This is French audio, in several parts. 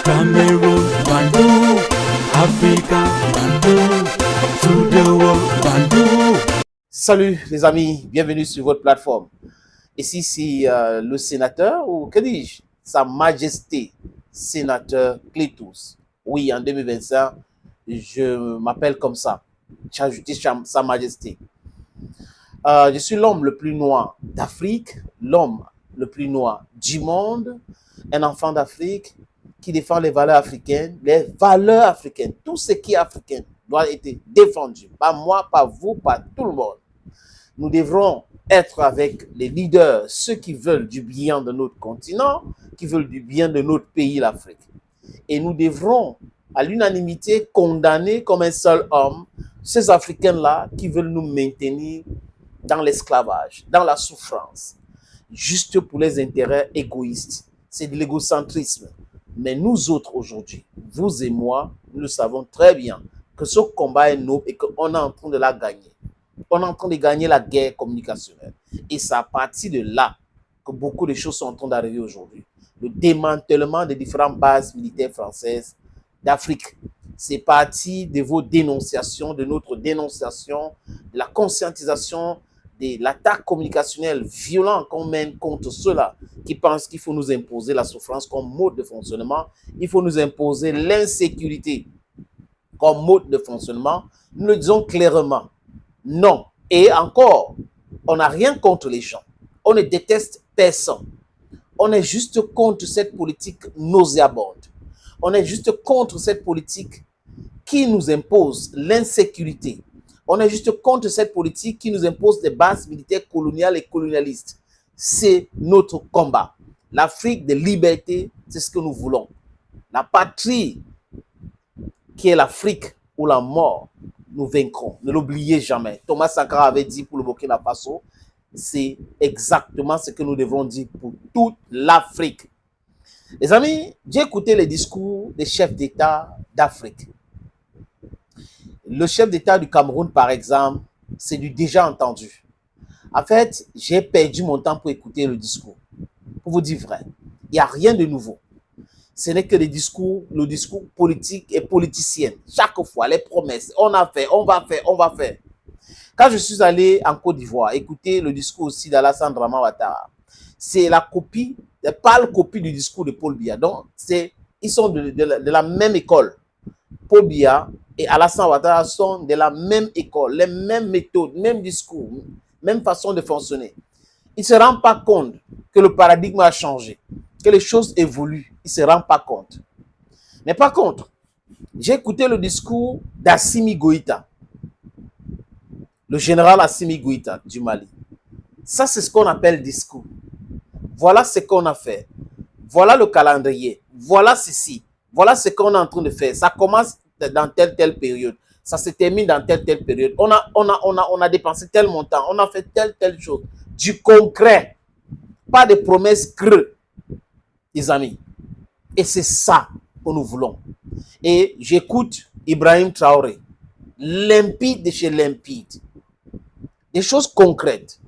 Cameroon, Bandung, Africa, Bandung, to the world, Bandung. Salut les amis, bienvenue sur votre plateforme. Ici c'est le sénateur, ou que dis-je, Sa Majesté, sénateur Clétus. Oui, en 2025, je m'appelle comme ça. J'ai ajouté Sa Majesté. Je suis l'homme le plus noir d'Afrique, l'homme le plus noir du monde, un enfant d'Afrique qui défend les valeurs africaines, tout ce qui est africain doit être défendu, pas moi, pas vous, pas tout le monde. Nous devrons être avec les leaders, ceux qui veulent du bien de notre continent, qui veulent du bien de notre pays, l'Afrique. Et nous devrons, à l'unanimité, condamner comme un seul homme ces Africains-là qui veulent nous maintenir dans l'esclavage, dans la souffrance, juste pour les intérêts égoïstes. C'est de l'égocentrisme. Mais nous autres aujourd'hui, vous et moi, nous le savons très bien que ce combat est noble et qu'on est en train de la gagner. On est en train de gagner la guerre communicationnelle. Et c'est à partir de là que beaucoup de choses sont en train d'arriver aujourd'hui. Le démantèlement des différentes bases militaires françaises d'Afrique. C'est parti de vos dénonciations, de notre dénonciation, de la conscientisation, de l'attaque communicationnelle violente qu'on mène contre ceux-là qui pensent qu'il faut nous imposer la souffrance comme mode de fonctionnement. Il faut nous imposer l'insécurité comme mode de fonctionnement. Nous le disons clairement. Non. Et encore, on n'a rien contre les gens. On ne déteste personne. On est juste contre cette politique nauséabonde. On est juste contre cette politique qui nous impose l'insécurité. On est juste contre cette politique qui nous impose des bases militaires coloniales et colonialistes. C'est notre combat. L'Afrique de liberté, c'est ce que nous voulons. La patrie qui est l'Afrique ou la mort, nous vaincrons. Ne l'oubliez jamais. Thomas Sankara avait dit pour le Burkina Faso, c'est exactement ce que nous devons dire pour toute l'Afrique. Les amis, j'ai écouté les discours des chefs d'État d'Afrique. Le chef d'État du Cameroun, par exemple, c'est du déjà entendu. En fait, j'ai perdu mon temps pour écouter le discours. Pour vous dire vrai, il n'y a rien de nouveau. Ce n'est que le discours politique et politicien. Chaque fois, les promesses, on a fait, on va faire, on va faire. Quand je suis allé en Côte d'Ivoire, écouter le discours aussi d'Alassane Draman Ouattara, c'est la copie, la pâle copie du discours de Paul Biya. Donc, ils sont de la même école. Paul Biya et Alassane Ouattara sont de la même école, les mêmes méthodes, même discours, même façon de fonctionner. Ils ne se rendent pas compte que le paradigme a changé, que les choses évoluent. Ils ne se rendent pas compte. Mais par contre, j'ai écouté le discours d'Assimi Goïta, le général Assimi Goïta du Mali. Ça, c'est ce qu'on appelle discours. Voilà ce qu'on a fait. Voilà le calendrier. Voilà ceci. Voilà ce qu'on est en train de faire. Ça commence dans telle période. Ça se termine dans telle période. On a dépensé tel montant. On a fait telle chose. Du concret. Pas de promesses creux, les amis. Et c'est ça que nous voulons. Et j'écoute Ibrahim Traoré. Limpide de chez limpide. Des choses concrètes.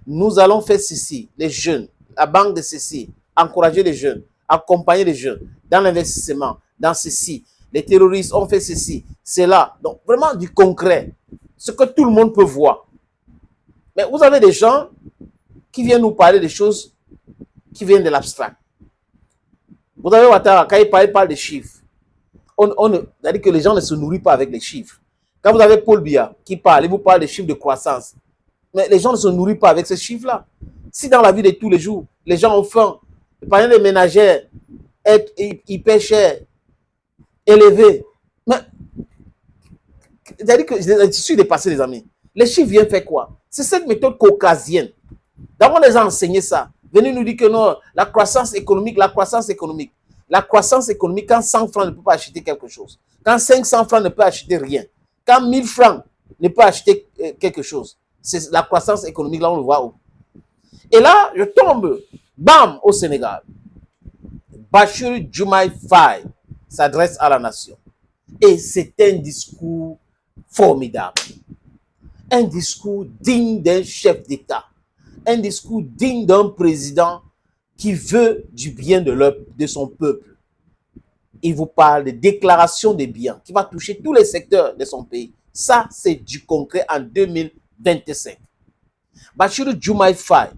Nous allons faire ceci, les jeunes, la banque de ceci, encourager les jeunes, accompagner les jeunes dans l'investissement, dans ceci. Les terroristes ont fait ceci, cela. Donc, vraiment du concret. Ce que tout le monde peut voir. Mais vous avez des gens qui viennent nous parler des choses qui viennent de l'abstrait. Vous avez Ouattara, quand il parle de chiffres. C'est-à-dire que les gens ne se nourrissent pas avec les chiffres. Quand vous avez Paul Biya qui parle, il vous parle des chiffres de croissance. Mais les gens ne se nourrissent pas avec ces chiffres-là. Si dans la vie de tous les jours, les gens ont faim, le panier des ménagères est hyper cher, élevé. Mais, c'est-à-dire que je suis dépassé, les amis. Les chiffres viennent faire quoi? C'est cette méthode caucasienne. D'abord, on les a enseigné ça. Venez nous dire que non, la croissance économique. La croissance économique, quand 100 francs ne peut pas acheter quelque chose. Quand 500 francs ne peut acheter rien. Quand 1000 francs ne peut acheter quelque chose. C'est la croissance économique, là on le voit où. Et là, je tombe, bam, au Sénégal. Bassirou Diomaye Faye s'adresse à la nation. Et c'est un discours formidable. Un discours digne d'un chef d'État. Un discours digne d'un président qui veut du bien de son peuple. il vous parle de déclaration des biens qui va toucher tous les secteurs de son pays. Ça, c'est du concret en 2025. Bassirou Diomaye Faye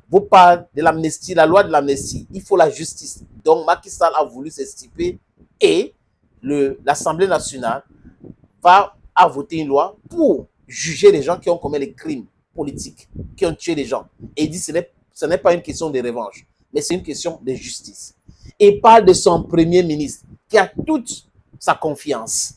vous parle de l'amnistie, la loi de l'amnistie. Il faut la justice. Donc, Macky Sall a voulu s'estiper et l'Assemblée nationale a voté une loi pour juger les gens qui ont commis les crimes politiques, qui ont tué des gens. Et il dit que ce n'est pas une question de revanche, mais c'est une question de justice. Et il parle de son premier ministre qui a toute sa confiance.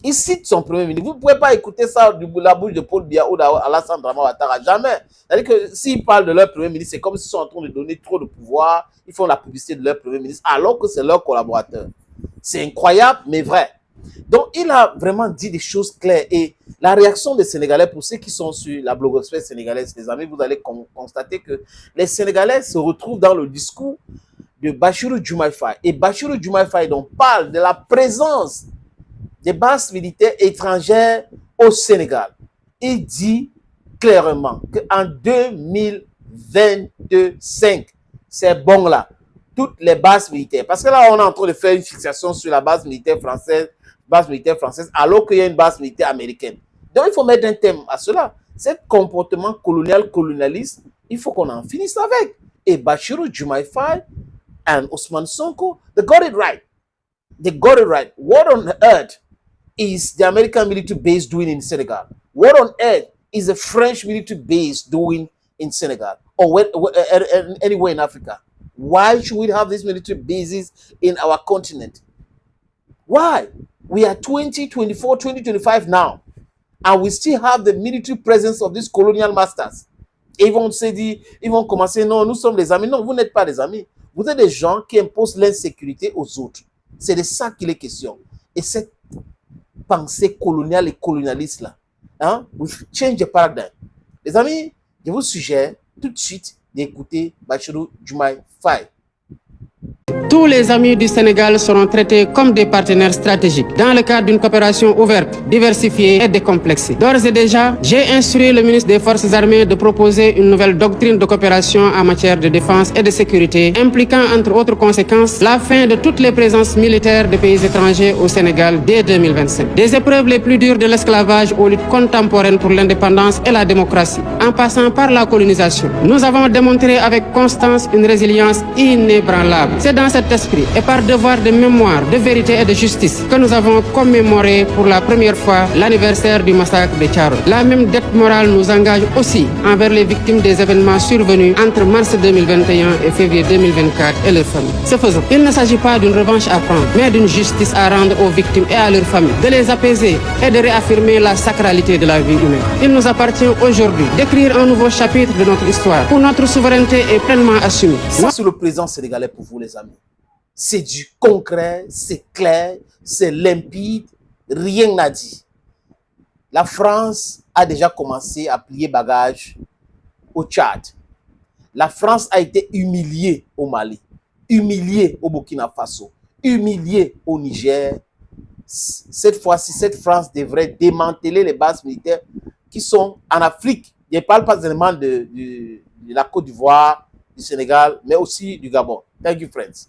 Il cite son premier ministre. Vous ne pouvez pas écouter ça de la bouche de Paul Biya ou d'Alassane Dramane Ouattara. Jamais. C'est-à-dire que s'ils parlent de leur premier ministre, c'est comme s'ils sont en train de donner trop de pouvoir. Ils font la publicité de leur premier ministre alors que c'est leur collaborateur. C'est incroyable, mais vrai. Donc, il a vraiment dit des choses claires. Et la réaction des Sénégalais, pour ceux qui sont sur la blogosphère sénégalaise, les amis, vous allez constater que les Sénégalais se retrouvent dans le discours de Bassirou Diomaye Faye. Et Bassirou Diomaye Faye donc parle de la présence des bases militaires étrangères au Sénégal. Il dit clairement qu'en 2025, c'est bon là, toutes les bases militaires, parce que là on est en train de faire une fixation sur la base militaire française, alors qu'il y a une base militaire américaine. Donc il faut mettre un thème à cela. Ce comportement colonialiste, il faut qu'on en finisse avec. Et Bassirou Diomaye Faye and Ousmane Sonko, they got it right. They got it right. What on earth is the American military base doing in Senegal? What on earth is the French military base doing in Senegal or anywhere in Africa? Why should we have these military bases in our continent? Why? We are 2024, 2025 now, and we still have the military presence of these colonial masters. Et ils vont se dire, ils vont commencer, non, nous sommes des amis. Non, vous n'êtes pas des amis. Vous êtes des gens qui imposent l'insécurité aux autres. C'est de ça qu'il est question. Et cette pensée coloniale et colonialiste là, hein, we change the paradigm. Les amis, je vous suggère tout de suite d'écouter Bassirou Diomaye Faye. Tous les amis du Sénégal seront traités comme des partenaires stratégiques dans le cadre d'une coopération ouverte, diversifiée et décomplexée. D'ores et déjà, j'ai instruit le ministre des Forces armées de proposer une nouvelle doctrine de coopération en matière de défense et de sécurité, impliquant entre autres conséquences la fin de toutes les présences militaires de pays étrangers au Sénégal dès 2025. Des épreuves les plus dures de l'esclavage aux luttes contemporaines pour l'indépendance et la démocratie, en passant par la colonisation. Nous avons démontré avec constance une résilience inébranlable. C'est dans cet esprit et par devoir de mémoire, de vérité et de justice que nous avons commémoré pour la première fois l'anniversaire du massacre de Thiaroye. La même dette morale nous engage aussi envers les victimes des événements survenus entre mars 2021 et février 2024 et leurs familles. Ce faisant, il ne s'agit pas d'une revanche à prendre, mais d'une justice à rendre aux victimes et à leurs familles, de les apaiser et de réaffirmer la sacralité de la vie humaine. Il nous appartient aujourd'hui d'écrire un nouveau chapitre de notre histoire où notre souveraineté est pleinement assumée. Ça, c'est le président sénégalais pour vous, les amis. C'est du concret, c'est clair, c'est limpide, rien n'a dit. La France a déjà commencé à plier bagage au Tchad. La France a été humiliée au Mali, humiliée au Burkina Faso, humiliée au Niger. Cette fois-ci, cette France devrait démanteler les bases militaires qui sont en Afrique. Je ne parle pas seulement de la Côte d'Ivoire, du Sénégal, mais aussi du Gabon. Thank you, friends.